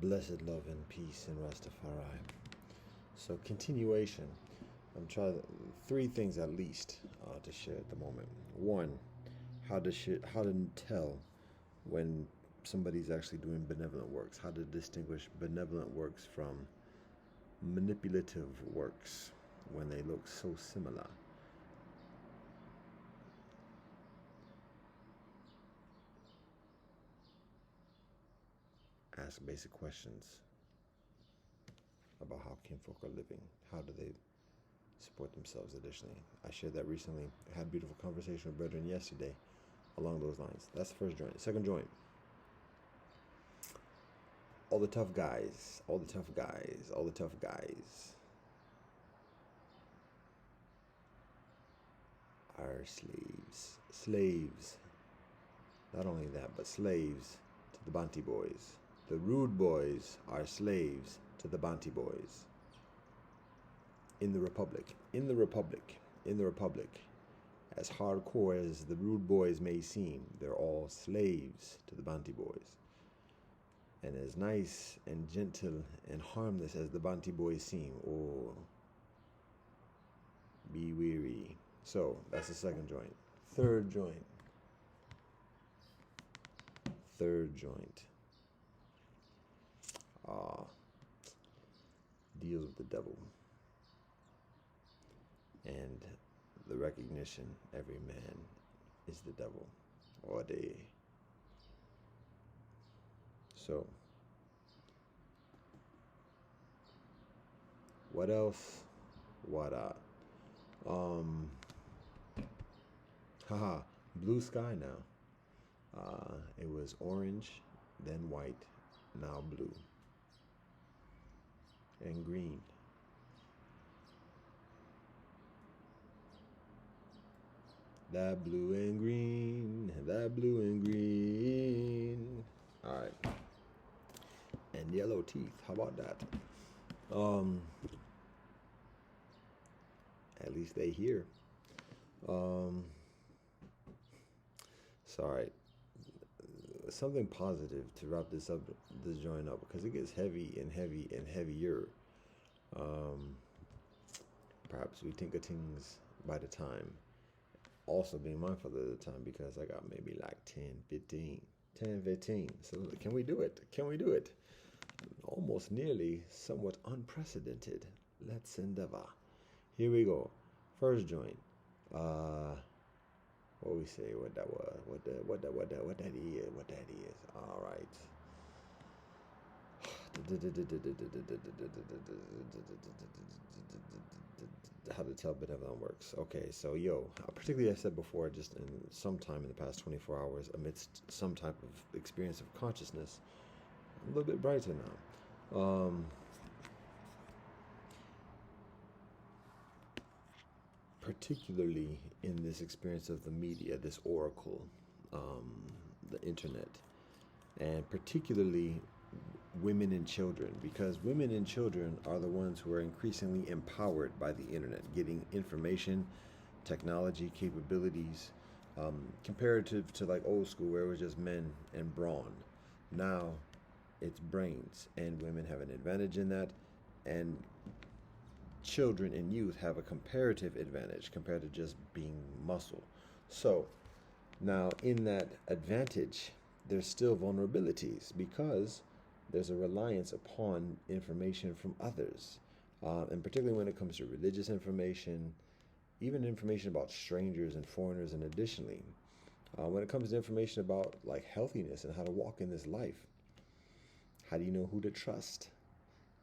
Blessed love and peace in Rastafari. So continuation. I'm trying three things at least to share at the moment. One, how to tell when somebody's actually doing benevolent works. How to distinguish benevolent works from manipulative works when they look so similar. Ask basic questions about how kinfolk are living. How do they support themselves additionally? I shared that recently. I had a beautiful conversation with brethren yesterday along those lines. That's the first joint. Second joint. All the tough guys are slaves. Slaves. Not only that, but slaves to the Banti boys. The rude boys are slaves to the Banti boys. In the Republic, as hardcore as the rude boys may seem, they're all slaves to the Banti boys. And as nice and gentle and harmless as the Banti boys seem, oh, be weary. So, that's the second joint. Third joint. Deals with the devil. And the recognition every man is the devil all day. So, what else? Blue sky now. It was orange, then white, now blue. And green. That blue and green. All right. And yellow teeth. How about that? At least they hear. Sorry. Something positive to wrap this joint up, because it gets heavy and heavier. Perhaps we think of things by the time. Also being mindful of the time, because I got maybe like 10, 15. So can we do it? Almost nearly somewhat unprecedented. Let's endeavor. Here we go. First joint. What we say, what that was, what that is. All right. How to tell benevolent works. Okay, so particularly I said before, just in some time in the past 24 hours, amidst some type of experience of consciousness, a little bit brighter now. Particularly in this experience of the media, this oracle, the internet, and particularly women and children, because women and children are the ones who are increasingly empowered by the internet, getting information, technology, capabilities, comparative to like old school where it was just men and brawn. Now it's brains, and women have an advantage in that, and children and youth have a comparative advantage compared to just being muscle. So now in that advantage, there's still vulnerabilities, because there's a reliance upon information from others, and particularly when it comes to religious information, even information about strangers and foreigners, and additionally, when it comes to information about like healthiness and how to walk in this life, how do you know who to trust?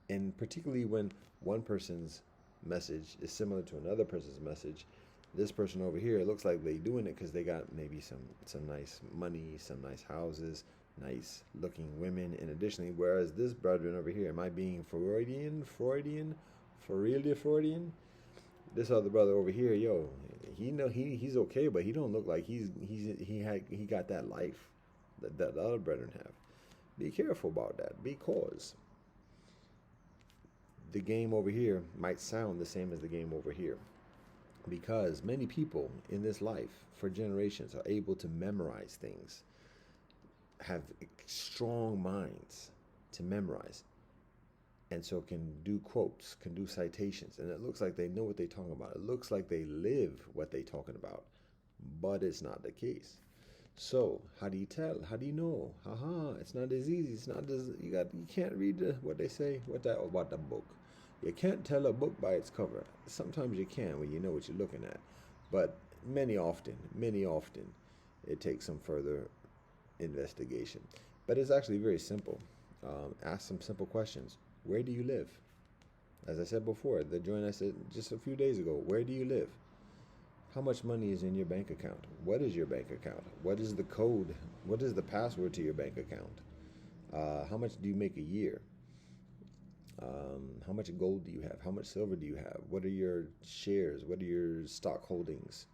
And particularly when one person's message is similar to another person's message, this person over here, it looks like they doing it because they got maybe some nice money, some nice houses, nice looking women, and additionally, whereas this brethren over here, am I being Freudian? This other brother over here, he's okay, but he don't look like he got that life that the other brethren have. Be careful about that, because the game over here might sound the same as the game over here, because many people in this life for generations are able to memorize things, have strong minds to memorize, and so can do quotes, can do citations, and it looks like they know what they're talking about. It looks like they live what they're talking about, but it's not the case. So how do you tell? How do you know? Haha, it's not as easy. It's not as you can't read what they say. What that about the book? You can't tell a book by its cover. Sometimes you can when you know what you're looking at, but many often, it takes some further investigation. But it's actually very simple. Ask some simple questions. Where do you live? As I said before, the joint I said just a few days ago, where do you live? How much money is in your bank account? What is your bank account? What is the code? What is the password to your bank account? How much do you make a year? How much gold do you have? How much silver do you have? What are your shares? What are your stock holdings?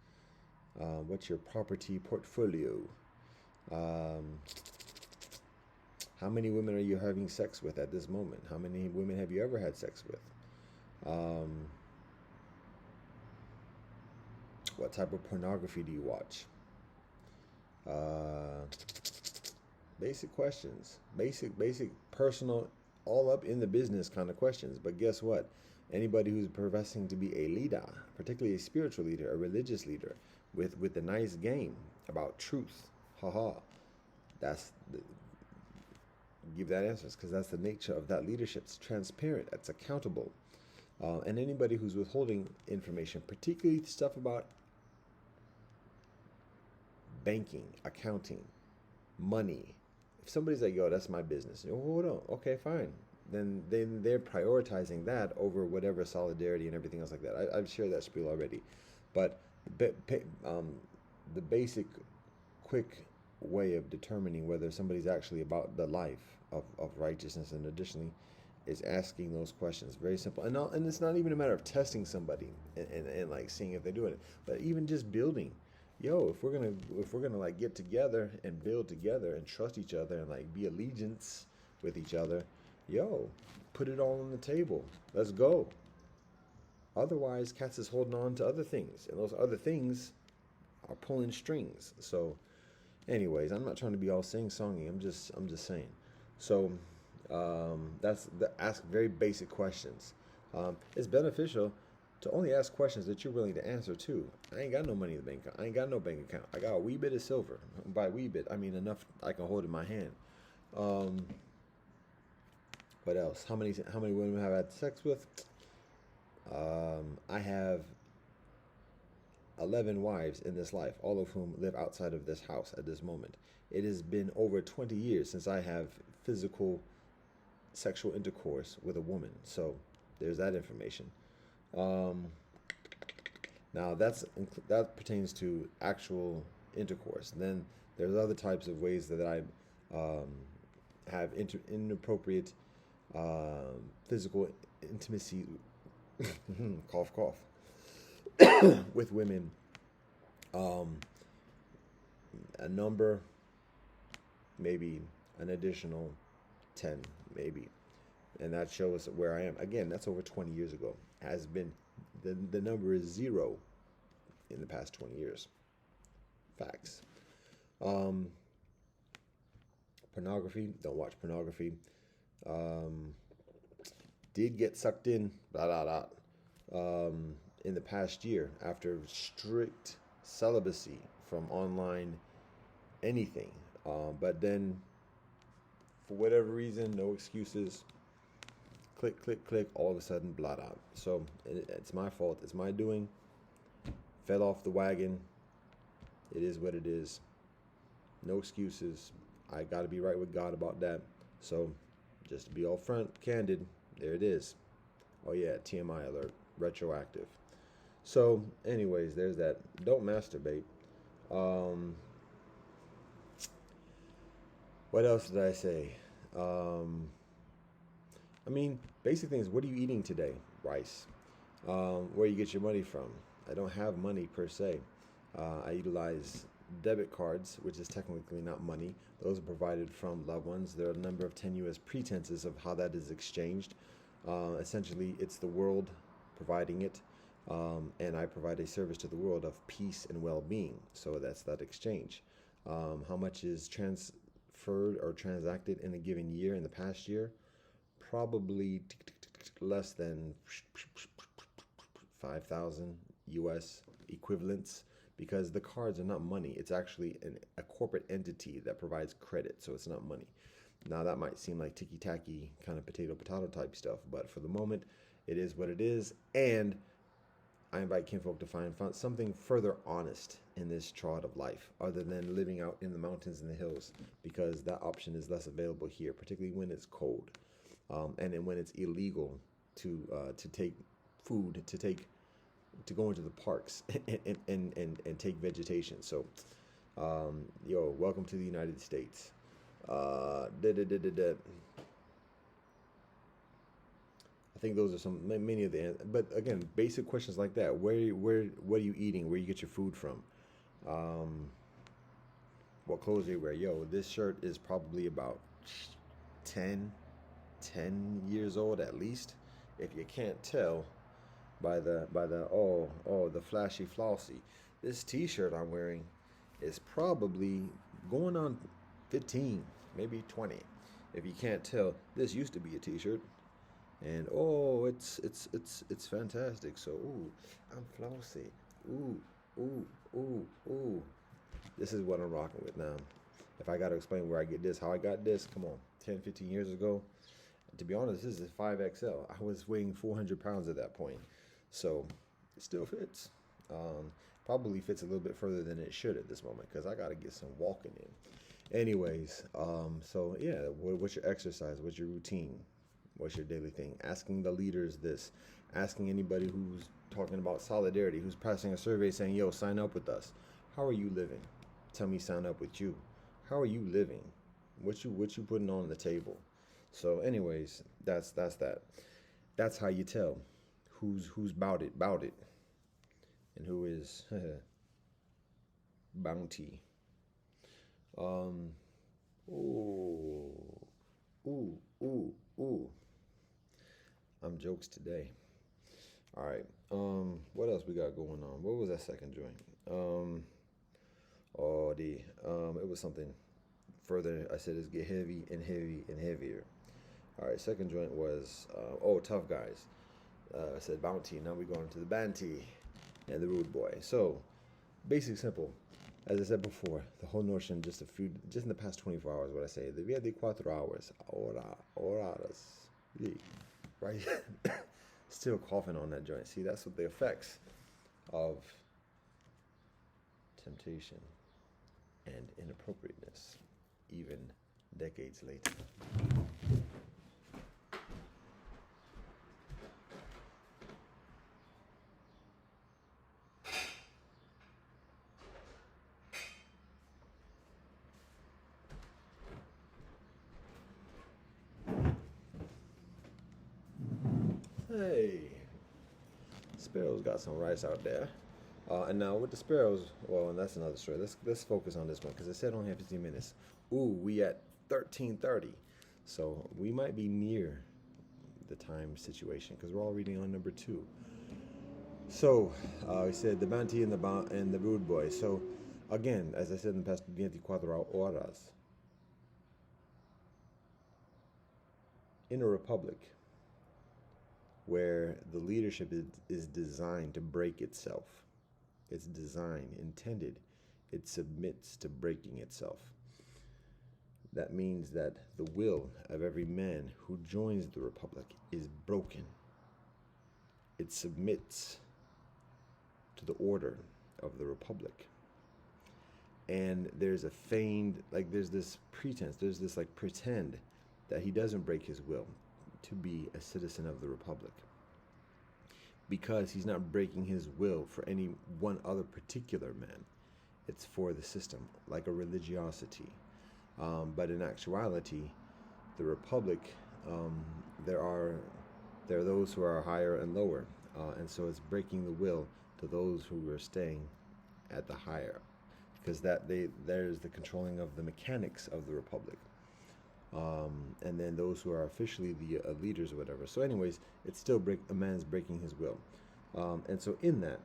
What's your property portfolio? How many women are you having sex with at this moment? How many women have you ever had sex with? What type of pornography do you watch? Basic questions, basic personal, all up in the business kind of questions. But guess what? Anybody who's professing to be a leader, particularly a spiritual leader, a religious leader, with the nice game about truth, haha, that's the, give that answers, because that's the nature of that leadership. It's transparent, it's accountable. And anybody who's withholding information, particularly stuff about banking, accounting, money. If somebody's like, yo, that's my business. Oh, hold on. Okay, fine. Then they're prioritizing that over whatever solidarity and everything else like that. I've shared that spiel already. But the basic, quick way of determining whether somebody's actually about the life of righteousness, and additionally, is asking those questions. Very simple. And it's not even a matter of testing somebody and like seeing if they're doing it, but even just building. Yo, if we're gonna like get together and build together and trust each other and like be allegiance with each other, yo, put it all on the table. Let's go. Otherwise, cats is holding on to other things, and those other things are pulling strings. So, anyways, I'm not trying to be all sing-songy. I'm just saying. So, that's the ask very basic questions. It's beneficial to only ask questions that you're willing to answer too. I ain't got no money in the bank account. I ain't got no bank account. I got a wee bit of silver. By wee bit, I mean enough I can hold in my hand. What else? How many women have I had sex with? I have 11 wives in this life, all of whom live outside of this house at this moment. It has been over 20 years since I have physical sexual intercourse with a woman. So there's that information. Now that pertains to actual intercourse. And then there's other types of ways that I have inappropriate physical intimacy, cough cough, with women. A number, maybe an additional 10, maybe. And that shows where I am. Again, that's over 20 years ago. Has been the number is 0 in the past 20 years. Facts. Pornography. Don't watch pornography. Did get sucked in in the past year after strict celibacy from online anything. But then, for whatever reason, no excuses. Click, click, click, all of a sudden, blot out. So it's my fault. It's my doing. Fell off the wagon. It is what it is. No excuses. I got to be right with God about that. So just to be all front, candid, there it is. Oh yeah, TMI alert, retroactive. So anyways, there's that. Don't masturbate. What else did I say? I mean, basic things. What are you eating today? Rice. Where you get your money from? I don't have money per se. I utilize debit cards, which is technically not money. Those are provided from loved ones. There are a number of tenuous pretenses of how that is exchanged. Essentially, it's the world providing it, and I provide a service to the world of peace and well-being. So that's that exchange. How much is transferred or transacted in a given year, in the past year? probably less than 5,000 US equivalents, because the cards are not money. It's actually a corporate entity that provides credit, so it's not money. Now, that might seem like ticky tacky kind of potato type stuff, but for the moment, it is what it is. And I invite kinfolk to find something further honest in this trod of life, other than living out in the mountains and the hills, because that option is less available here, particularly when it's cold, and then when it's illegal to take food, to go into the parks and take vegetation. So, welcome to the United States. I think those are many of the, but again, basic questions like that. What are you eating? Where you get your food from? What clothes do you wear? This shirt is probably about 10 years old at least. If you can't tell by the the flashy flossy. This t-shirt I'm wearing is probably going on 15, maybe 20. If you can't tell, this used to be a t-shirt. And it's fantastic. So I'm flossy. Ooh. This is what I'm rocking with now. If I got to explain where I get this, how I got this, come on, 10, 15 years ago. To be honest, this is 5XL. I was weighing 400 pounds at that point. So it still fits. Probably fits a little bit further than it should at this moment, because I got to get some walking in. Anyways, so yeah, what's your exercise? What's your routine? What's your daily thing? Asking the leaders this. Asking anybody who's talking about solidarity, who's passing a survey saying, yo, sign up with us. How are you living? Tell me sign up with you. How are you living? What you putting on the table? So anyways, that's that. That's how you tell who's bout it, and who is bounty. Ooh. I'm jokes today. All right. What else we got going on? What was that second joint? It was something further. I said it's get heavy and heavier. All right. Second joint was Tough Guys. I said Bounty. Now we're going to the Banty and the Rude Boy. So, basic, simple. As I said before, the whole notion, just in the past 24 hours, what I say, the via de 4 hours, horas, right? Still coughing on that joint. See, that's what the effects of temptation and inappropriateness, even decades later. Hey, sparrows got some rice out there. And now with the sparrows, well, and that's another story. Let's focus on this one, because it said only have 15 minutes. We at 13:30, so we might be near the time situation, because we're all reading on number 2. So we said the Banty and the Rude Boy. So again, as I said in the past 24 horas, in a republic where the leadership is designed to break itself. It's designed, intended, it submits to breaking itself. That means that the will of every man who joins the republic is broken. It submits to the order of the republic. And there's a feigned, there's this pretense, pretend that he doesn't break his will to be a citizen of the republic, because he's not breaking his will for any one other particular man. It's for the system, like a religiosity. But in actuality, the republic, there are those who are higher and lower, and so it's breaking the will to those who are staying at the higher, because there's the controlling of the mechanics of the republic. And then those who are officially the leaders or whatever. So anyways, it's still a man's breaking his will. And so in that,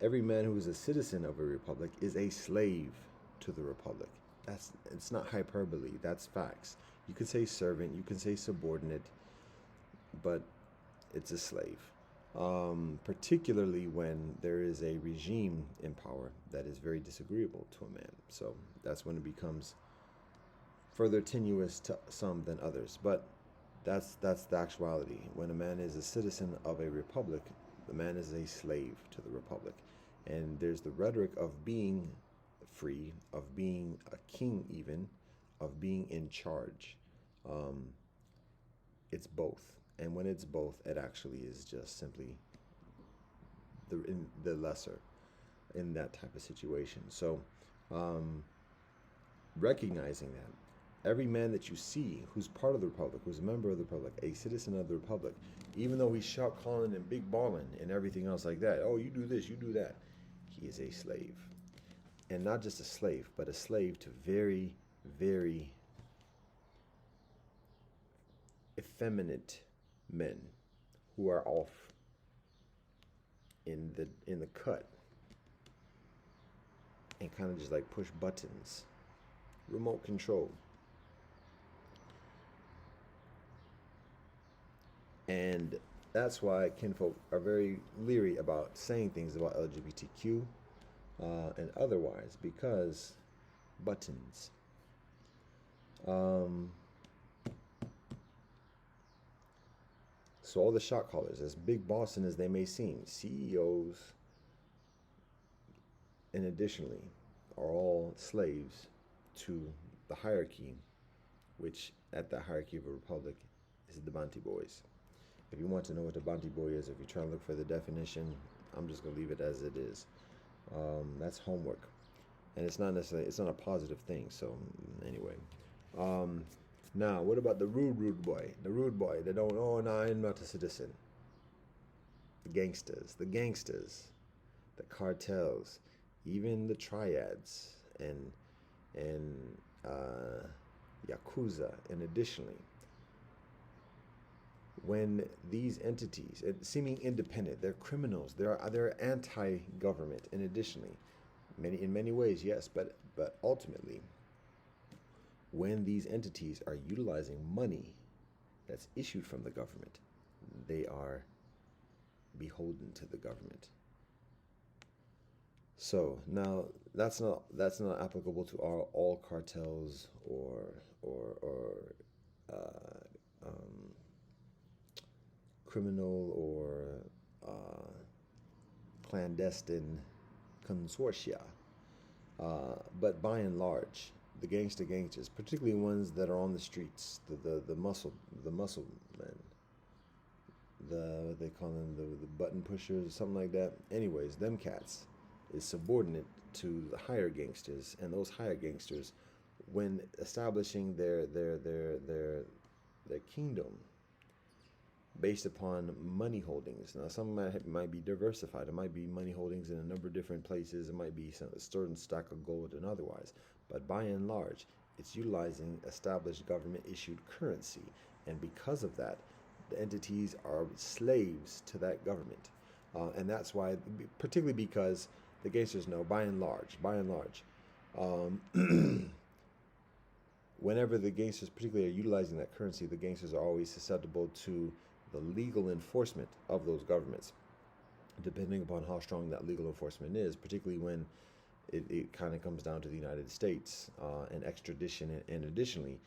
every man who is a citizen of a republic is a slave to the republic. It's not hyperbole, that's facts. You can say servant, you can say subordinate, but it's a slave. Particularly when there is a regime in power that is very disagreeable to a man. So that's when it becomes further tenuous to some than others. But that's the actuality. When a man is a citizen of a republic, the man is a slave to the republic. And there's the rhetoric of being free, of being a king, even, of being in charge. Um, it's both. And when it's both, it actually is just simply the lesser in that type of situation. So, um, recognizing that every man that you see who's part of the republic, who's a member of the republic, a citizen of the republic, even though he's shout calling and big balling and everything else like that, oh, you do this, you do that, he is a slave. And not just a slave, but a slave to very, very effeminate men who are off in the cut and kind of just like push buttons, remote control. And that's why kinfolk are very leery about saying things about LGBTQ and otherwise, because buttons. So all the shot callers, as big boss and as they may seem, CEOs, and additionally, are all slaves to the hierarchy, which at the hierarchy of a republic is the Banti boys. If you want to know what the Banti boy is, if you're trying to look for the definition, I'm just gonna leave it as it is. That's homework, and it's not necessarily, it's not a positive thing. So anyway, now what about the rude boy? The rude boy that don't, oh no, I'm not a citizen. The gangsters, the cartels, even the triads and yakuza, and additionally, when these entities, seeming independent, they're criminals, they're anti-government, and additionally, in many ways, yes, but ultimately, when these entities are utilizing money that's issued from the government, they are beholden to the government. So now that's not applicable to all cartels or criminal or clandestine consortia. But by and large, the gangsters, particularly ones that are on the streets, the muscle men, what they call them, the button pushers, something like that. Anyways, them cats is subordinate to the higher gangsters, and those higher gangsters, when establishing their kingdom based upon money holdings. Now, some might be diversified. It might be money holdings in a number of different places. It might be a certain stack of gold and otherwise. But by and large, it's utilizing established government-issued currency. And because of that, the entities are slaves to that government. And that's why, particularly because the gangsters know, by and large, whenever the gangsters particularly are utilizing that currency, the gangsters are always susceptible to the legal enforcement of those governments, depending upon how strong that legal enforcement is, particularly when it kind of comes down to the United States and extradition. And additionally,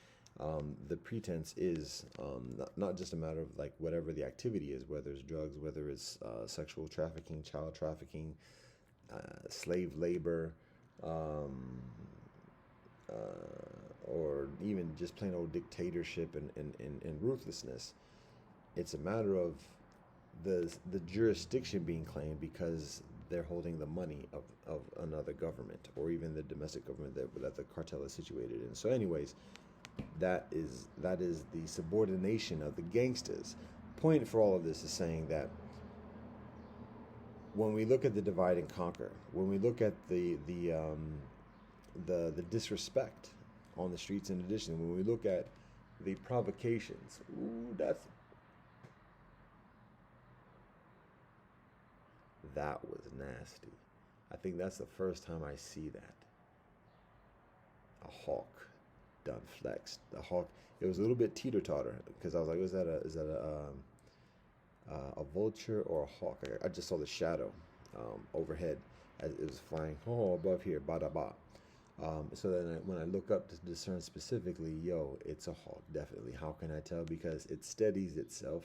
the pretense is not just a matter of like whatever the activity is, whether it's drugs, whether it's sexual trafficking, child trafficking, slave labor, or even just plain old dictatorship and ruthlessness. It's a matter of the jurisdiction being claimed because they're holding the money of another government, or even the domestic government that the cartel is situated in. So anyways, that is the subordination of the gangsters. Point for all of this is saying that when we look at the divide and conquer, when we look at the disrespect on the streets, in addition, when we look at the provocations, that was nasty. I think that's the first time I see that. A hawk done flexed. The hawk. It was a little bit teeter totter because I was like, is that a vulture or a hawk? I just saw the shadow overhead as it was flying above here, ba da ba. So then when I look up to discern specifically, yo, it's a hawk, definitely. How can I tell? Because it steadies itself,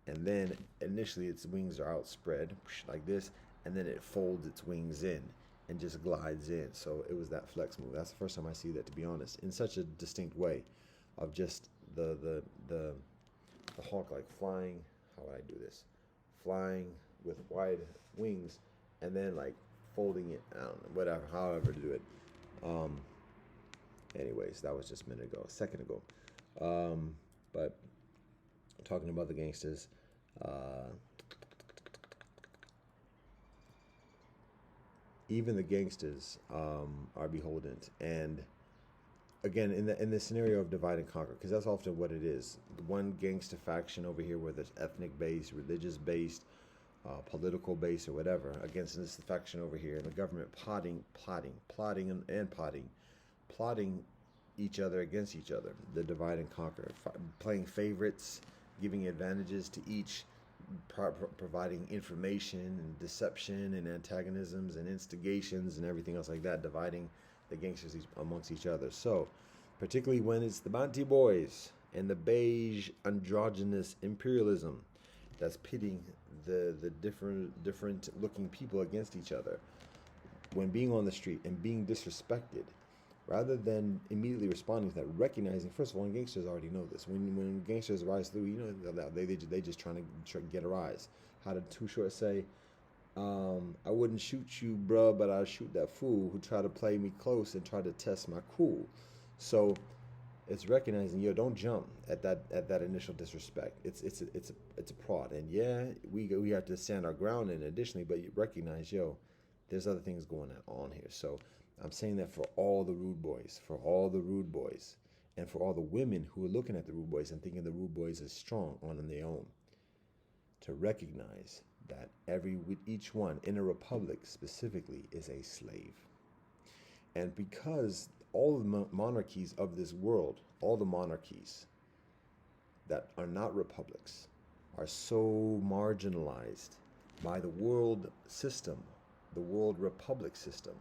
and then initially its wings are outspread like this, and then it folds its wings in and just glides in. So it was that flex move. That's the first time I see that, to be honest, in such a distinct way, of just the hawk like flying. How would I do this? Flying with wide wings, and then like folding it. I don't know, whatever, however to do it. Um, Anyways, that was just a second ago. But talking about the gangsters, uh, even the gangsters are beholden. And again, in the scenario of divide and conquer, because that's often what it is. One gangster faction over here, whether it's ethnic based, religious based, political based, or whatever, against this faction over here, and the government plotting, and plotting each other against each other. The divide and conquer, playing favorites, giving advantages to each, providing information and deception and antagonisms and instigations and everything else like that, dividing the gangsters amongst each other. So, particularly when it's the Bantu boys and the beige androgynous imperialism that's pitting the different looking people against each other, when being on the street and being disrespected, rather than immediately responding to that, recognizing, first of all, and gangsters already know this. When gangsters rise through, you know, they just trying to get a rise. How did Too Short say? I wouldn't shoot you, bruh, but I'd shoot that fool who tried to play me close and tried to test my cool. So it's recognizing, yo, don't jump at that initial disrespect. It's a prod, and yeah, we have to stand our ground. And additionally, but you recognize, yo, there's other things going on here. So I'm saying that for all the rude boys, and for all the women who are looking at the rude boys and thinking the rude boys is strong on their own, to recognize that each one in a republic specifically is a slave. And because all the monarchies of this world, all the monarchies that are not republics, are so marginalized by the world system, the world republic system,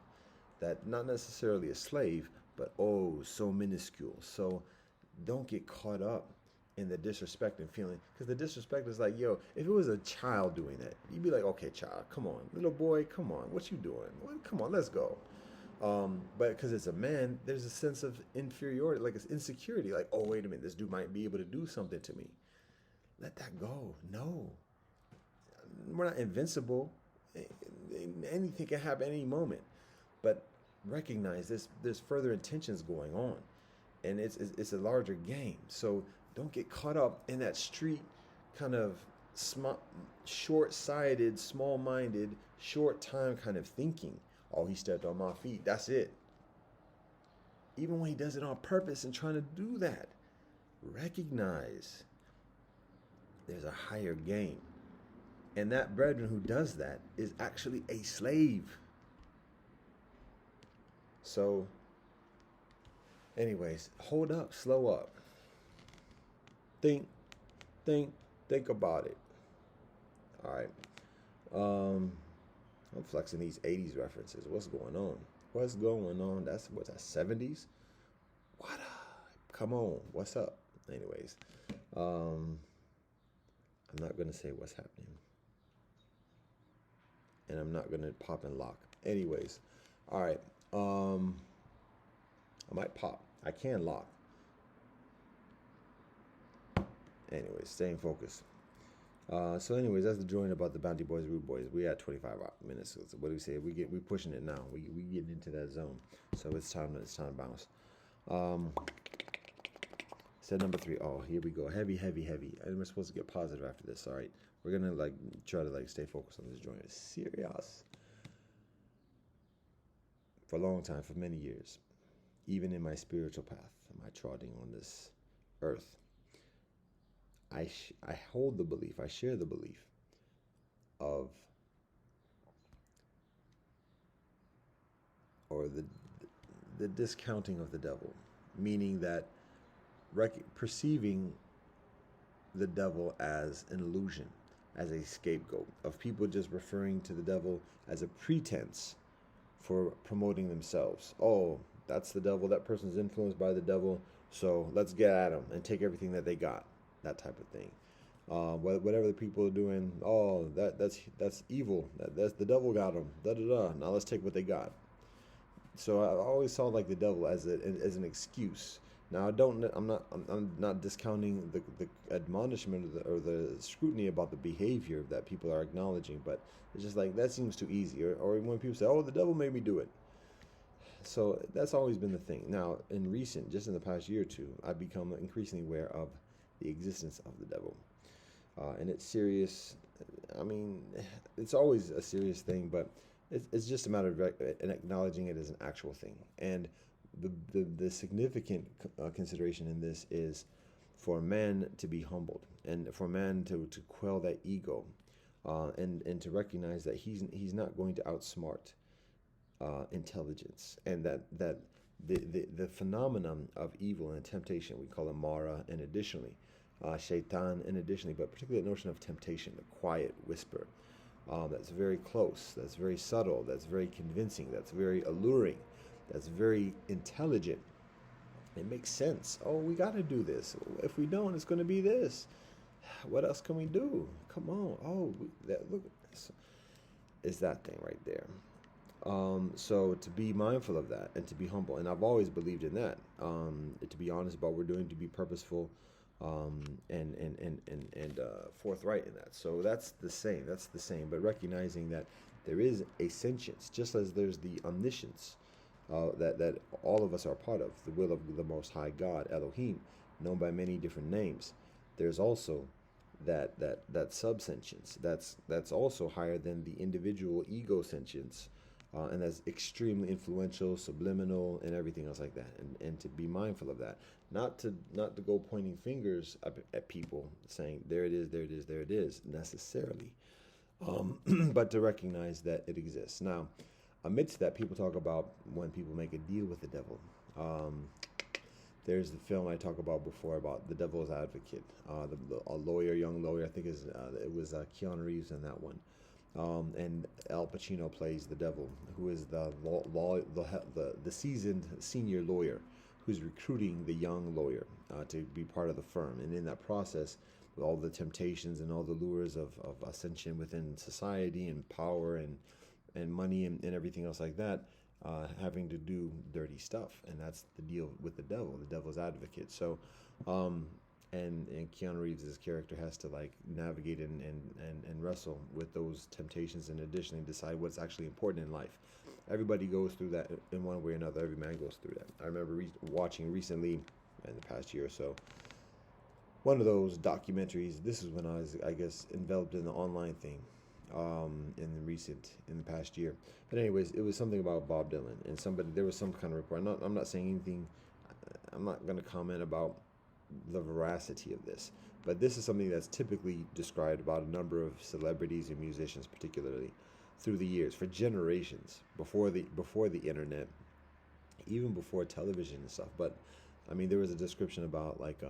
that not necessarily a slave, but oh, so minuscule. So don't get caught up in the disrespect and feeling, because the disrespect is like, yo, if it was a child doing that, you'd be like, okay, child, come on, little boy, come on, what you doing? Well, come on, let's go. But because it's a man, there's a sense of inferiority, like it's insecurity, like, oh, wait a minute, this dude might be able to do something to me. Let that go. No, we're not invincible. Anything can happen any moment. But recognize there's further intentions going on, and it's a larger game. So don't get caught up in that street kind of short-sighted, small-minded, short time kind of thinking. Oh, he stepped on my feet. That's it. Even when he does it on purpose and trying to do that, recognize there's a higher game. And that brethren who does that is actually a slave. So, anyways, hold up, slow up. Think about it. All right. I'm flexing these 80s references. What's going on? That's 70s? What up? Come on. What's up? Anyways, I'm not going to say what's happening. And I'm not going to pop and lock. Anyways, all right. I might pop. I can lock. Anyways, staying focused. So anyways, that's the joint about the Bounty Boys, Rude Boys. We at 25 minutes. So what do we say? We pushing it now. We getting into that zone. So it's time to bounce. Set number 3. Oh, here we go. Heavy. And we're supposed to get positive after this. All right. We're gonna try to stay focused on this joint. It's serious. For a long time, for many years, even in my spiritual path, my trotting on this earth, I hold the belief, I share the belief of, or the discounting of the devil, meaning that perceiving the devil as an illusion, as a scapegoat, of people just referring to the devil as a pretense for promoting themselves. Oh, that's the devil. That person's influenced by the devil. So let's get at them and take everything that they got. That type of thing. Whatever the people are doing, oh, that's evil. That's the devil got them. Da da da. Now let's take what they got. So I always saw like the devil as as an excuse. Now I'm not discounting the admonishment or the scrutiny about the behavior that people are acknowledging, but it's just like that seems too easy. Or when people say, "Oh, the devil made me do it," so that's always been the thing. Now, just in the past year or two, I've become increasingly aware of the existence of the devil, and it's serious. I mean, it's always a serious thing, but it's just a matter of acknowledging it as an actual thing. And the significant consideration in this is for man to be humbled and for man to quell that ego, and to recognize that he's not going to outsmart intelligence, and that the phenomenon of evil and temptation, we call it Mara, and additionally shaitan, and additionally, but particularly the notion of temptation, the quiet whisper, that's very close, that's very subtle, that's very convincing, that's very alluring, that's very intelligent. It makes sense. Oh, we got to do this. If we don't, it's going to be this. What else can we do? Come on. Oh, look, it's that thing right there. So to be mindful of that and to be humble, and I've always believed in that. To be honest about what we're doing, to be purposeful, and forthright in that. So that's the same. That's the same. But recognizing that there is a sentience, just as there's the omniscience that all of us are part of, the will of the Most High God, Elohim, known by many different names. There's also that subsentience. That's also higher than the individual ego sentience. And that's extremely influential, subliminal, and everything else like that. And to be mindful of that, not to go pointing fingers at people saying there it is, there it is, there it is necessarily, but to recognize that it exists. Now, amidst that, people talk about when people make a deal with the devil. There's the film I talked about before about the Devil's Advocate. A young lawyer, I think it was Keanu Reeves in that one. And Al Pacino plays the devil, who is the seasoned senior lawyer who's recruiting the young lawyer to be part of the firm. And in that process, with all the temptations and all the lures of ascension within society and power and money and everything else like that, having to do dirty stuff. And that's the deal with the devil's advocate. So, and Keanu Reeves' character has to like navigate and wrestle with those temptations, and additionally decide what's actually important in life. Everybody goes through that in one way or another. Every man goes through that. I remember watching recently, in the past year or so, one of those documentaries. This is when I was, I guess, enveloped in the online thing, in the past year. But anyways, it was something about Bob Dylan, and there was some kind of report. I'm not saying anything. I'm not going to comment about the veracity of this, but this is something that's typically described about a number of celebrities and musicians, particularly through the years, for generations, before the internet, even before television and stuff. But I mean, there was a description about like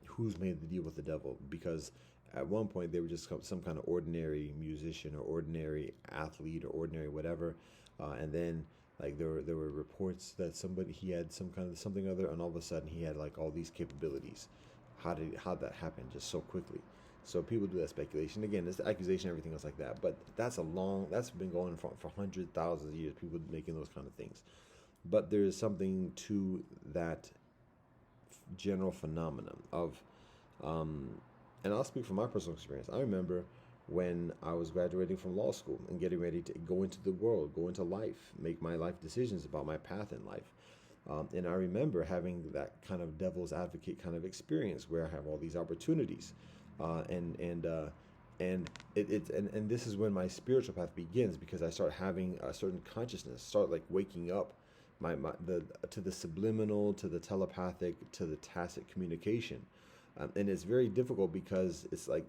who's made the deal with the devil, because at one point they were just some kind of ordinary musician or ordinary athlete or ordinary whatever, and then like there were reports that he had some kind of something other, and all of a sudden he had like all these capabilities. How'd that happen just so quickly? So people do that speculation. Again, it's the accusation, everything else like that. But that's been going for hundreds, thousands of years. People making those kind of things. But there is something to that general phenomenon of, and I'll speak from my personal experience. I remember when I was graduating from law school and getting ready to go into the world, go into life, make my life decisions about my path in life. And I remember having that kind of devil's advocate kind of experience where I have all these opportunities, and this is when my spiritual path begins, because I start having a certain consciousness, start like waking up, to the subliminal, to the telepathic, to the tacit communication. And it's very difficult because it's like,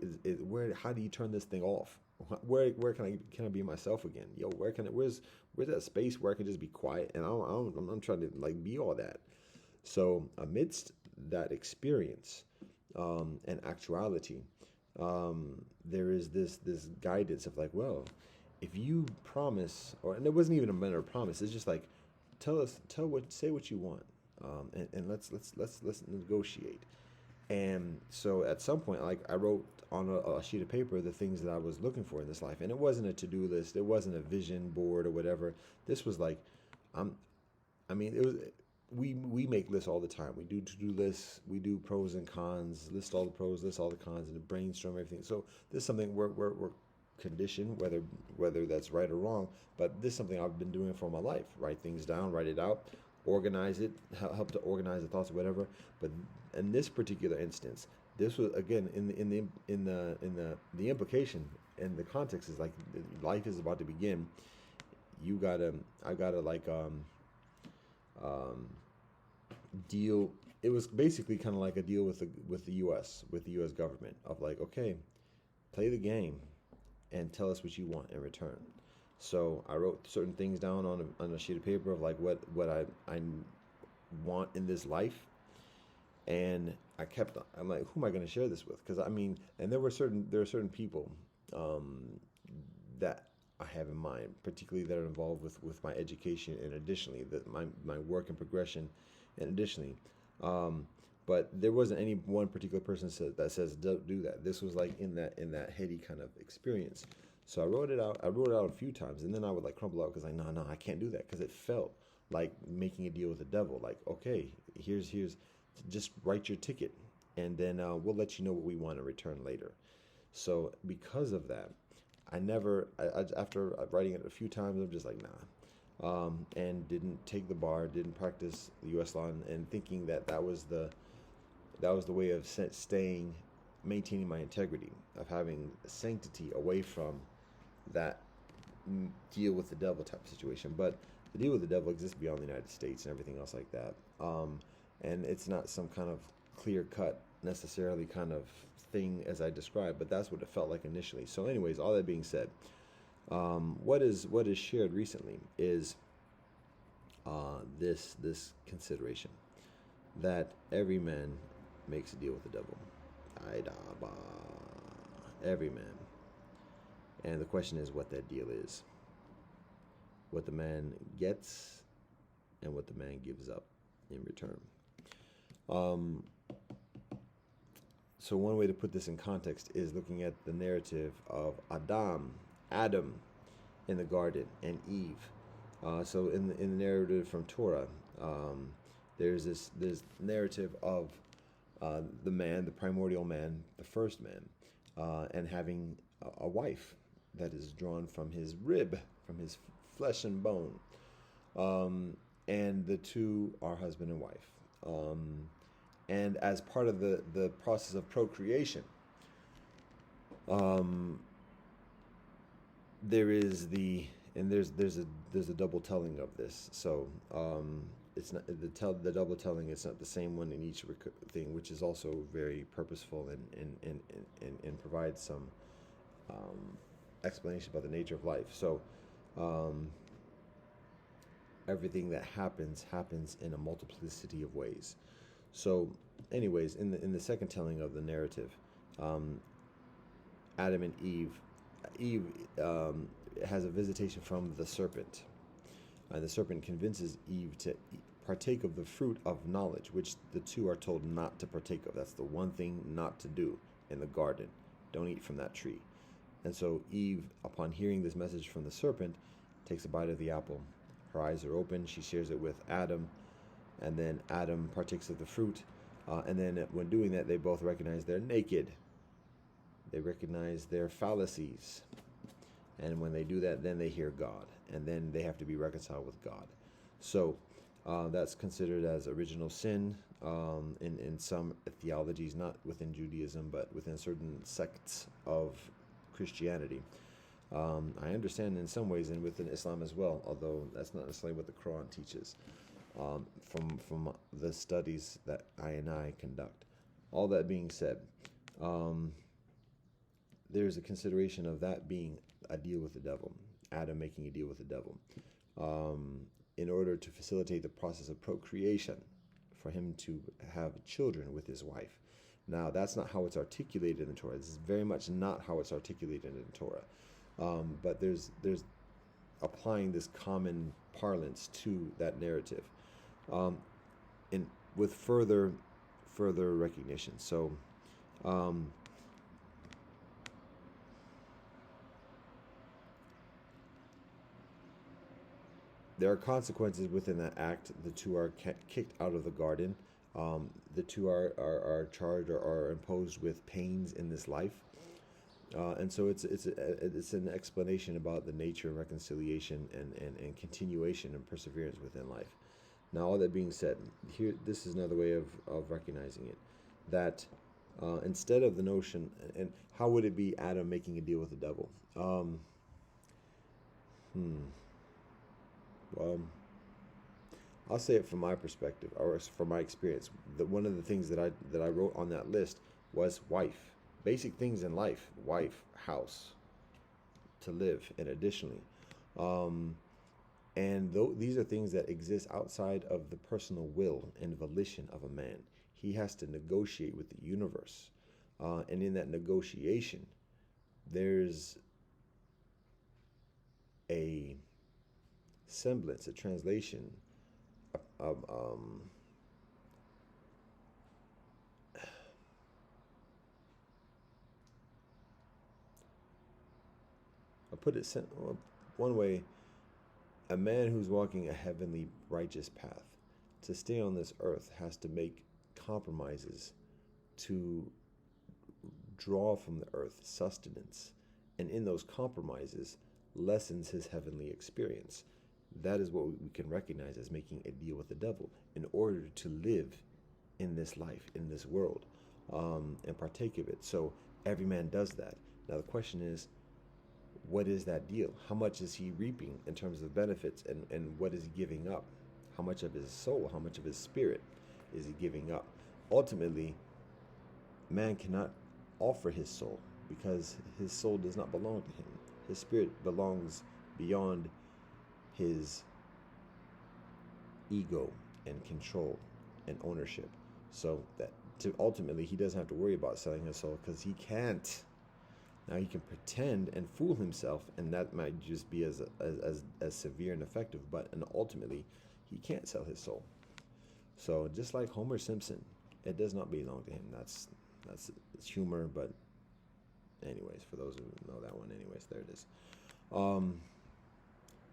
how do you turn this thing off? Where can I be myself again? Where's that space where I can just be quiet? And I'm trying to like be all that. So amidst that experience and actuality, there is this guidance of like, well, if you promise, or and it wasn't even a matter of promise. It's just like, say what you want, and let's negotiate. And so at some point, like I wrote on a sheet of paper the things that I was looking for in this life, and it wasn't a to-do list, it wasn't a vision board or whatever. This was like, I'm I mean, it was we make lists all the time. We do to do lists. We do pros and cons. List all the pros, list all the cons, and brainstorm everything. So this is something we're conditioned, whether that's right or wrong. But this is something I've been doing for my life. Write things down, write it out, organize it, help to organize the thoughts or whatever. But in this particular instance, this was again the implication and the context is like life is about to begin. I gotta like um, deal. It was basically kind of like a deal with the U.S. with the U.S. government of like, okay, play the game and tell us what you want in return. So I wrote certain things down on a sheet of paper of like what I want in this life, and I'm like, who am I going to share this with? Because I mean, and there are certain people um, that I have in mind, particularly that are involved with my education and additionally that my work and progression, and additionally, um, but there wasn't any one particular person that says don't do that. This was like in that heady kind of experience. So I wrote it out. I wrote it out a few times, and then I would like crumble out because like no, I can't do that because it felt like making a deal with the devil. Like okay, here's just write your ticket, and then we'll let you know what we want in return later. So because of that, after writing it a few times, I'm just like, nah. And didn't take the bar, didn't practice the U.S. law, and thinking that was the way of staying, maintaining my integrity, of having sanctity away from that deal with the devil type of situation. But the deal with the devil exists beyond the United States and everything else like that. And it's not some kind of clear cut necessarily kind of thing as I described, but that's what it felt like initially. So, anyways, all that being said, what is shared recently is this consideration that every man makes a deal with the devil. Aidaba. Every man. And the question is what that deal is. What the man gets and what the man gives up in return. Um, so one way to put this in context is looking at the narrative of Adam in the garden, and Eve. So in the narrative from Torah, there's this narrative of the man, the primordial man, the first man, and having a wife that is drawn from his rib, from his flesh and bone, and the two are husband and wife. And as part of the process of procreation, um, there is there's a double telling of this. So it's not the double telling. It's not the same one in each thing, which is also very purposeful and provides some explanation about the nature of life. So everything that happens in a multiplicity of ways. So, anyways, in the second telling of the narrative, Adam and Eve has a visitation from the serpent, and the serpent convinces Eve to partake of the fruit of knowledge, which the two are told not to partake of. That's the one thing not to do in the garden. Don't eat from that tree. And so Eve, upon hearing this message from the serpent, takes a bite of the apple. Her eyes are open. She shares it with Adam, and then Adam partakes of the fruit. And then when doing that, they both recognize they're naked. They recognize their fallacies. And when they do that, then they hear God. And then they have to be reconciled with God. So that's considered as original sin in some theologies, not within Judaism, but within certain sects of Christianity. I understand in some ways, and within Islam as well, although that's not necessarily what the Quran teaches. From the studies that I conduct. All that being said, there's a consideration of that being a deal with the devil, Adam making a deal with the devil, in order to facilitate the process of procreation for him to have children with his wife. Now, that's not how it's articulated in the Torah. This is very much not how it's articulated in the Torah. But there's applying this common parlance to that narrative, and with further recognition. So, there are consequences within that act. The two are kicked out of the garden. The two are charged or are imposed with pains in this life. And so it's an explanation about the nature of reconciliation and continuation and perseverance within life. Now, all that being said, here this is another way of recognizing it, that instead of the notion, and how would it be Adam making a deal with the devil? Well, I'll say it from my perspective or from my experience. That one of the things that I wrote on that list was wife. Basic things in life: wife, house, to live, and additionally, and these are things that exist outside of the personal will and volition of a man. He has to negotiate with the universe, and in that negotiation, there's a semblance, a translation of I'll put it one way: a man who's walking a heavenly righteous path, to stay on this earth, has to make compromises to draw from the earth sustenance, and in those compromises lessens his heavenly experience. That is what we can recognize as making a deal with the devil in order to live in this life, in this world, and partake of it. So every man does that. Now the question is, what is that deal? How much is he reaping in terms of benefits, and what is he giving up? How much of his soul, how much of his spirit is he giving up? Ultimately, man cannot offer his soul because his soul does not belong to him. His spirit belongs beyond his ego and control and ownership. So that ultimately he doesn't have to worry about selling his soul because he can't. Now he can pretend and fool himself, and that might just be as severe and effective. But ultimately, he can't sell his soul. So just like Homer Simpson, it does not belong to him. That's it's humor, but anyways, for those who know that one, anyways, there it is.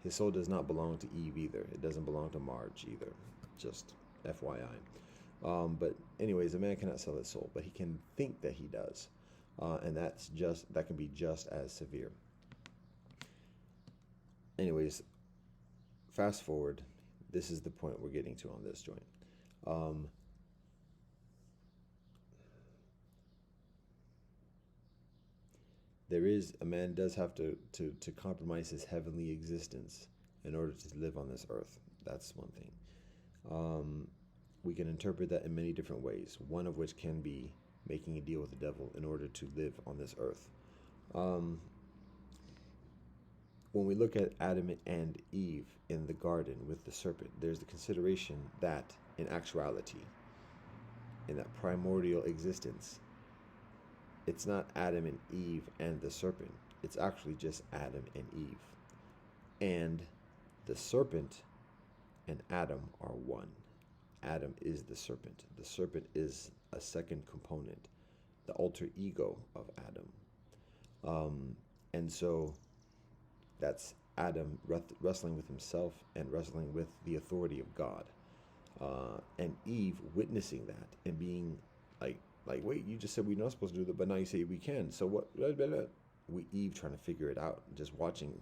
His soul does not belong to Eve either. It doesn't belong to Marge either. Just FYI. But anyways, a man cannot sell his soul, but he can think that he does. And that can be just as severe. Anyways, fast forward. This is the point we're getting to on this joint. A man does have to compromise his heavenly existence in order to live on this earth. That's one thing. We can interpret that in many different ways, one of which can be making a deal with the devil in order to live on this earth. When we look at Adam and Eve in the garden with the serpent, there's the consideration that in actuality, in that primordial existence, it's not Adam and Eve and the serpent. It's actually just Adam and Eve. And the serpent and Adam are one. Adam is the serpent. The serpent is a second component, the alter ego of Adam. And so that's Adam wrestling with himself and wrestling with the authority of God. And Eve witnessing that and being like, wait, you just said we're not supposed to do that, but now you say we can. So what? Eve trying to figure it out, just watching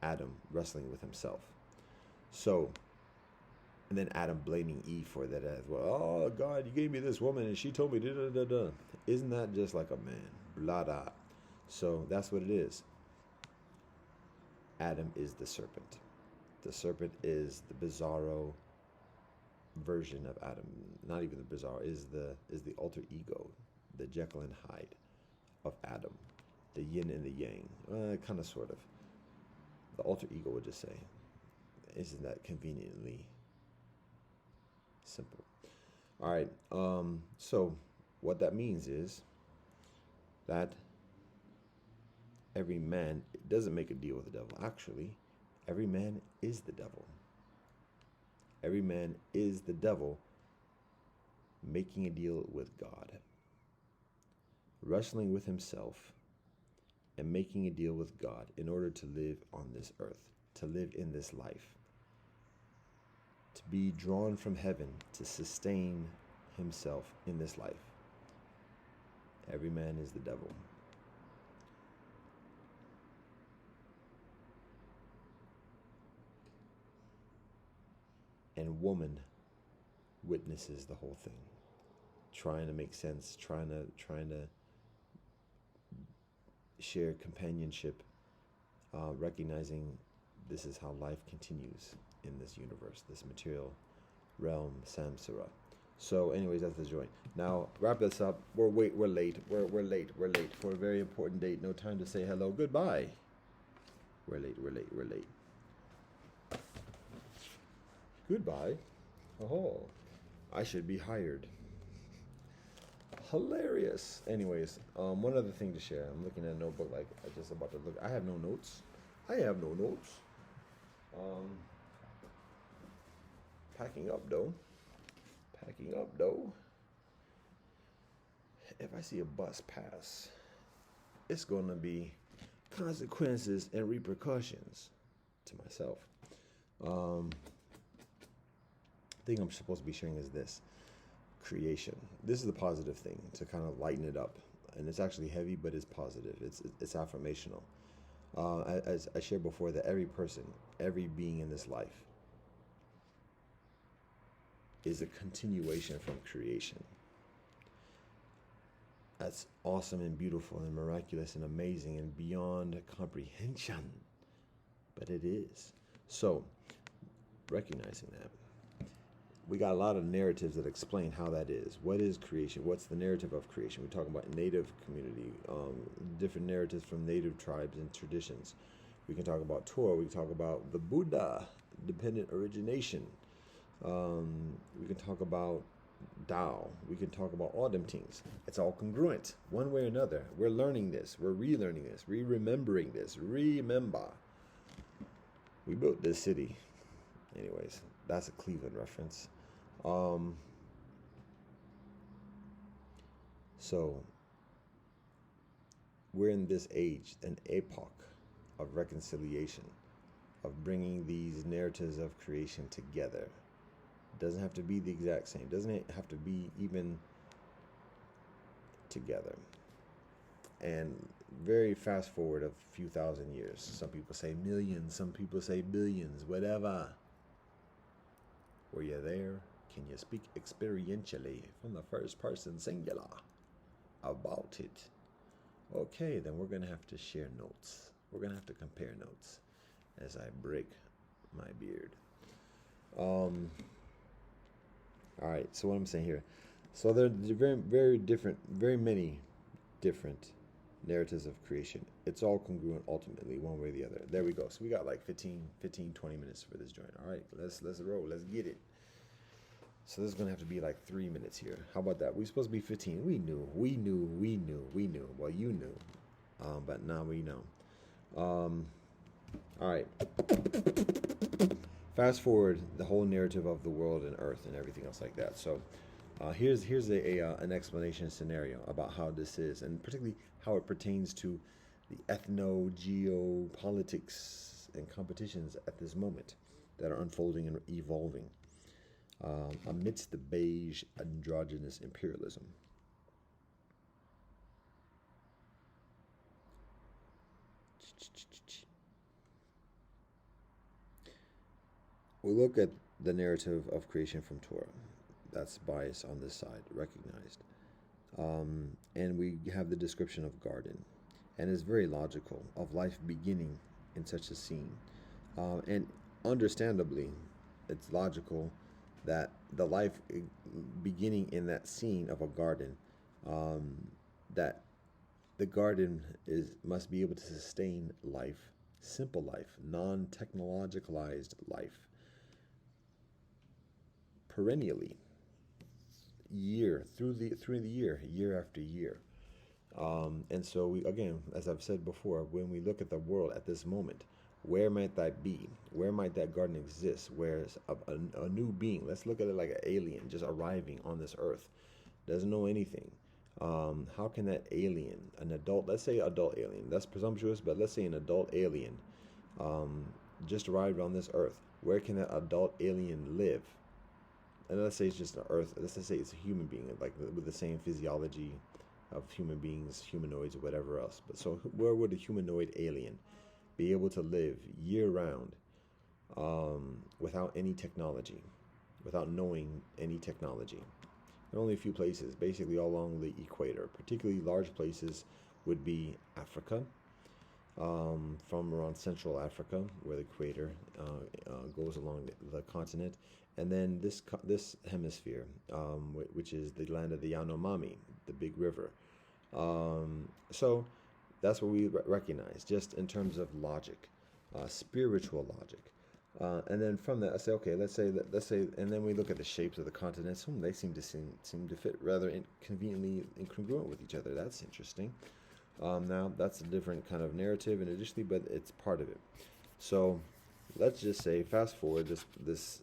Adam wrestling with himself. So, and then Adam blaming Eve for that as well. Oh, God, you gave me this woman and she told me da-da-da-da. Isn't that just like a man? Blah, blah. So that's what it is. Adam is the serpent. The serpent is the bizarro version of Adam. Not even the bizarre, is the alter ego, the Jekyll and Hyde of Adam. The yin and the yang. Kind of, sort of. The alter ego would just say, isn't that conveniently simple? All right. So what that means is that every man doesn't make a deal with the devil. Actually, every man is the devil. Every man is the devil making a deal with God, wrestling with himself, and making a deal with God in order to live on this earth, to live in this life, to be drawn from heaven to sustain himself in this life. Every man is the devil. And woman witnesses the whole thing, trying to make sense, trying to share companionship, recognizing this is how life continues in this universe, this material realm, samsara. So, anyways, that's the joint. Now, wrap this up. We're late. We're late for a very important date. No time to say hello. Goodbye. We're late. Goodbye. Oh, I should be hired. Hilarious. Anyways, one other thing to share. I'm looking at a notebook like I just about to look. I have no notes. Um, packing up though. If I see a bus pass, it's gonna be consequences and repercussions to myself. Thing I'm supposed to be sharing is this: creation. This is the positive thing to kind of lighten it up, and it's actually heavy, but it's positive. It's affirmational. As I shared before, that every person, every being in this life, is a continuation from creation. That's awesome and beautiful and miraculous and amazing and beyond comprehension. But it is. So, recognizing that, we got a lot of narratives that explain how that is. What is creation? What's the narrative of creation? We talk about native community, different narratives from native tribes and traditions. We can talk about Torah. We can talk about the Buddha, dependent origination. We can talk about Tao. We can talk about all them things. It's all congruent, one way or another. We're learning this. We're relearning this. Remembering this. Remember. We built this city. Anyways, that's a Cleveland reference. So we're in this age, an epoch of reconciliation, of bringing these narratives of creation together. It doesn't have to be the exact same. It doesn't have to be even together. And very fast forward a few thousand years. Some people say millions, some people say billions, whatever. Were you there? Can you speak experientially from the first person singular about it? Okay, then we're going to have to share notes. We're going to have to compare notes as I break my beard. All right, so what I'm saying here. So there are very different, very many different narratives of creation. It's all congruent ultimately, one way or the other. There we go. So we got like 15, 20 minutes for this joint. All right, let's roll. Let's get it. So this is going to have to be like 3 minutes here. How about that? We're supposed to be 15. We knew. Well, you knew. But now we know. All right. Fast forward the whole narrative of the world and Earth and everything else like that. So here's an explanation scenario about how this is, and particularly how it pertains to the ethno-geopolitics and competitions at this moment that are unfolding and evolving amidst the beige androgynous imperialism. We look at the narrative of creation from Torah. That's bias on this side, recognized. And we have the description of garden. And it's very logical, of life beginning in such a scene. And understandably, it's logical that the life beginning in that scene of a garden, that the garden must be able to sustain life, simple life, non-technologicalized life, perennially. year through the year after year. And so we, again, as I've said before, when we look at the world at this moment, where might that be? Where might that garden exist? Where's a new being? Let's look at it like an alien just arriving on this earth, doesn't know anything. How can that alien, an adult, let's say adult alien, that's presumptuous, but let's say an adult alien, um, just arrived on this earth. Where can that adult alien live? And let's say it's just an earth. Let's just say it's a human being, like with the same physiology of human beings, humanoids, or whatever else. But so, where would a humanoid alien be able to live year round, without any technology, without knowing any technology? There are only a few places, basically all along the equator. Particularly large places would be Africa, from around Central Africa, where the equator goes along the continent, and then this hemisphere, which is the land of the Yanomami, the big river. So that's what we recognize, just in terms of logic, spiritual logic. And then from that, I say, okay, let's say, and then we look at the shapes of the continents. They seem to fit rather conveniently incongruent with each other. That's interesting. Now that's a different kind of narrative, and additionally, but it's part of it. So let's just say, fast forward this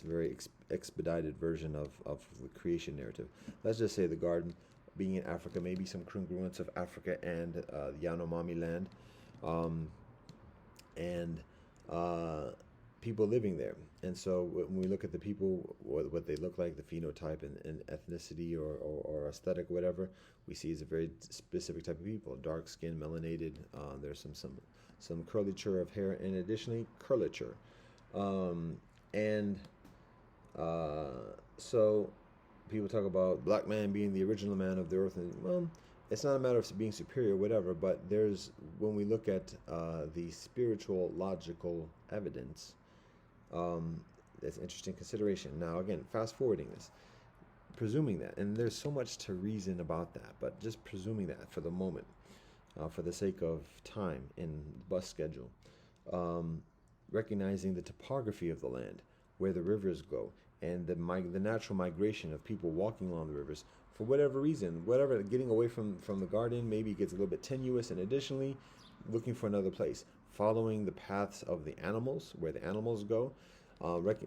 very expedited version of the creation narrative. Let's just say the garden being in Africa, maybe some congruence of Africa and the Yanomami land, and people living there. And so when we look at the people, what they look like, the phenotype and ethnicity or aesthetic, whatever, we see is a very specific type of people: dark skin, melanated. There's some curliture of hair, and additionally curliture. And So people talk about black man being the original man of the earth, and well, it's not a matter of being superior or whatever, but there's, when we look at the spiritual logical evidence, that's interesting consideration. Now again, fast forwarding this, presuming that, and there's so much to reason about that, but just presuming that for the moment, for the sake of time in bus schedule, recognizing the topography of the land, where the rivers go, and the natural migration of people walking along the rivers, for whatever reason, whatever, getting away from the garden maybe gets a little bit tenuous, and additionally looking for another place, following the paths of the animals, where the animals go,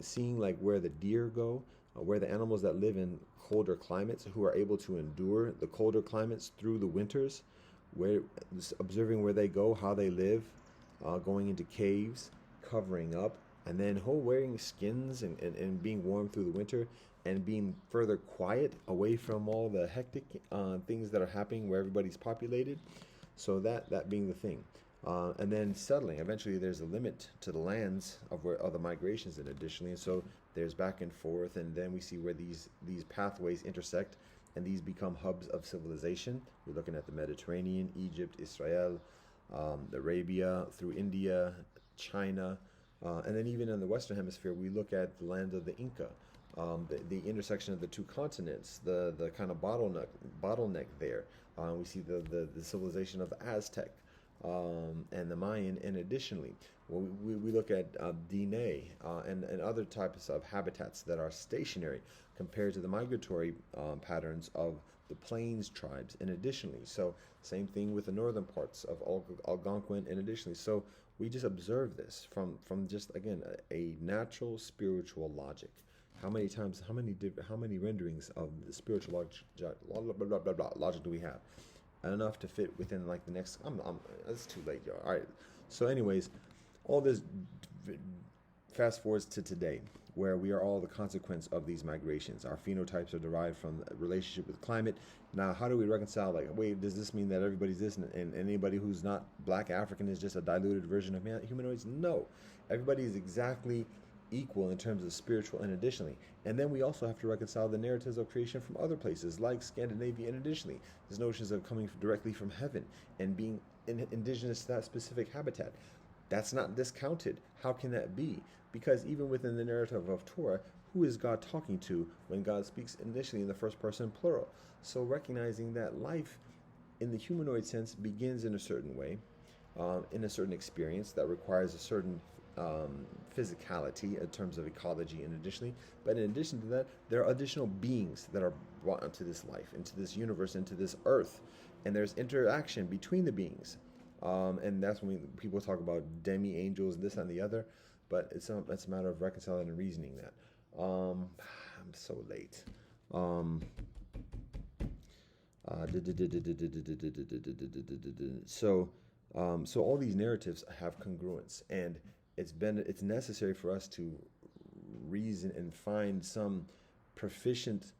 seeing like where the deer go, where the animals that live in colder climates, who are able to endure the colder climates through the winters, where observing where they go, how they live, going into caves, covering up, and then wearing skins and being warm through the winter, and being further quiet away from all the hectic things that are happening where everybody's populated. So that being the thing. And then settling. Eventually, there's a limit to the lands of the migrations, and additionally, and so there's back and forth, and then we see where these pathways intersect, and these become hubs of civilization. We're looking at the Mediterranean, Egypt, Israel, Arabia, through India, China, and then even in the Western Hemisphere, we look at the land of the Inca, the intersection of the two continents, the kind of bottleneck there. We see the civilization of the Aztec, and the Mayan, and additionally, we look at DNA and other types of habitats that are stationary compared to the migratory patterns of the plains tribes, and additionally, so same thing with the northern parts of Algonquin, and additionally, so we just observe this from just, again, a natural spiritual logic. How many times, how many renderings of the spiritual logic do we have? Enough to fit within like the next. It's too late, y'all. All right. So, anyways, all this fast forwards to today, where we are all the consequence of these migrations. Our phenotypes are derived from the relationship with climate. Now, how do we reconcile? Like, wait, does this mean that everybody's this, and anybody who's not Black African is just a diluted version of humanoids? No, everybody is exactly equal in terms of spiritual, and additionally, and then we also have to reconcile the narratives of creation from other places like Scandinavia, and additionally there's notions of coming directly from heaven and being indigenous to that specific habitat. That's not discounted. How can that be? Because even within the narrative of Torah, who is God talking to when God speaks initially in the first person plural? So recognizing that life in the humanoid sense begins in a certain way, in a certain experience that requires a certain physicality in terms of ecology, and additionally, but in addition to that, there are additional beings that are brought into this life, into this universe, into this earth, and there's interaction between the beings, and that's when people talk about demi angels, this and the other, but it's a matter of reconciling and reasoning that. I'm so late. So, so all these narratives have congruence, and it's necessary for us to reason and find some proficient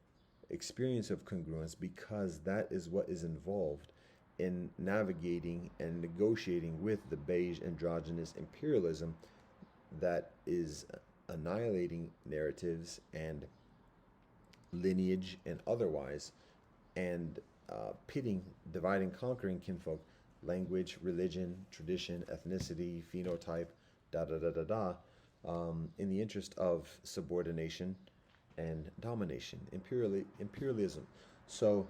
experience of congruence, because that is what is involved in navigating and negotiating with the beige androgynous imperialism that is annihilating narratives and lineage and otherwise, and pitting, dividing, conquering kinfolk, language, religion, tradition, ethnicity, phenotype, da da da da da, in the interest of subordination and domination, imperialism. So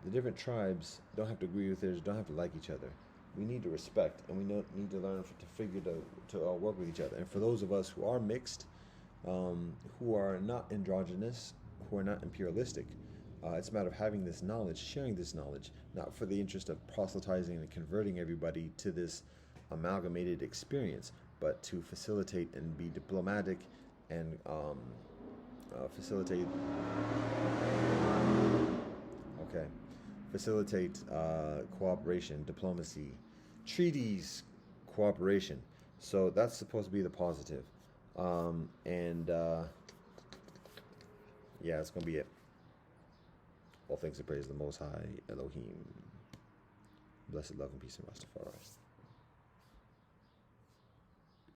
the different tribes don't have to agree with theirs, don't have to like each other. We need to respect, and we need to learn to figure to work with each other. And for those of us who are mixed, who are not androgynous, who are not imperialistic, it's a matter of having this knowledge, sharing this knowledge, not for the interest of proselytizing and converting everybody to this amalgamated experience, but to facilitate and be diplomatic and facilitate. Okay, facilitate cooperation, diplomacy, treaties, cooperation. So that's supposed to be the positive, and yeah, it's gonna be it. All things to praise the Most High Elohim. Blessed love and peace in Rastafari.